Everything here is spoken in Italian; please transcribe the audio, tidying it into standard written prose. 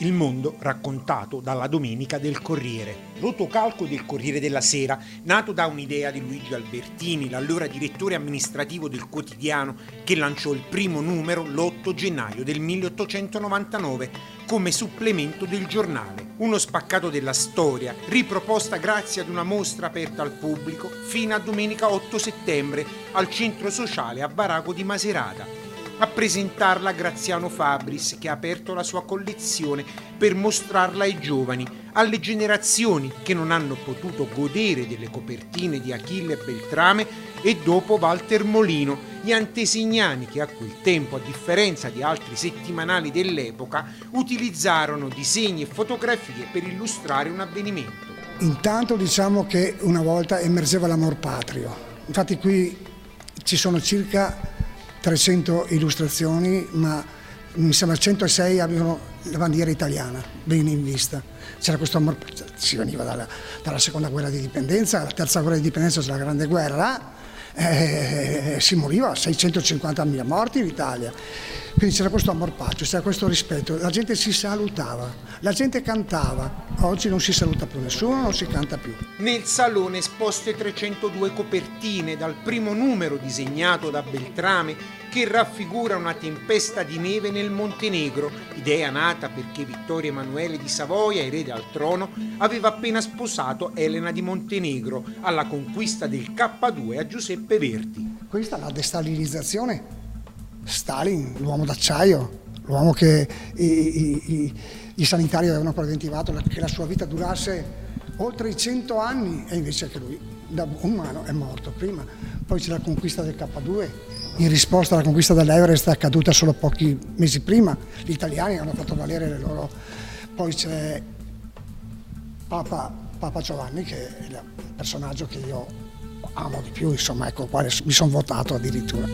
Il mondo raccontato dalla domenica del Corriere. Rotocalco del Corriere della Sera, nato da un'idea di Luigi Albertini, l'allora direttore amministrativo del quotidiano, che lanciò il primo numero l'8 gennaio del 1899 come supplemento del giornale. Uno spaccato della storia, riproposta grazie ad una mostra aperta al pubblico fino a domenica 8 settembre al centro sociale a Baraco di Macerata. A presentarla Graziano Fabris, che ha aperto la sua collezione per mostrarla ai giovani, alle generazioni che non hanno potuto godere delle copertine di Achille e Beltrame, e dopo Walter Molino, gli antesignani che a quel tempo, a differenza di altri settimanali dell'epoca, utilizzarono disegni e fotografie per illustrare un avvenimento. Intanto diciamo che una volta emergeva l'amor patrio. Infatti qui ci sono circa 300 illustrazioni, ma mi sembra 106 avevano la bandiera italiana bene in vista. C'era questo amore, si veniva dalla seconda guerra di dipendenza, la terza guerra di dipendenza, la grande guerra, si moriva, 650.000 morti in Italia. Quindi c'era questo amor patrio, c'era questo rispetto, la gente si salutava, la gente cantava. Oggi non si saluta più nessuno, non si canta più. Nel salone esposte 302 copertine dal primo numero disegnato da Beltrame, che raffigura una tempesta di neve nel Montenegro, idea nata perché Vittorio Emanuele di Savoia, erede al trono, aveva appena sposato Elena di Montenegro alla conquista del K2 a Giuseppe Verdi. Questa è la destalinizzazione. Stalin, l'uomo d'acciaio, l'uomo che i sanitari avevano preventivato che la sua vita durasse oltre i 100 anni, e invece che lui da umano è morto prima. Poi c'è la conquista del K2, in risposta alla conquista dell'Everest accaduta solo pochi mesi prima. Gli italiani hanno fatto valere le loro. Poi c'è Papa Giovanni, che è il personaggio che io amo di più, insomma, ecco, quale mi sono votato addirittura.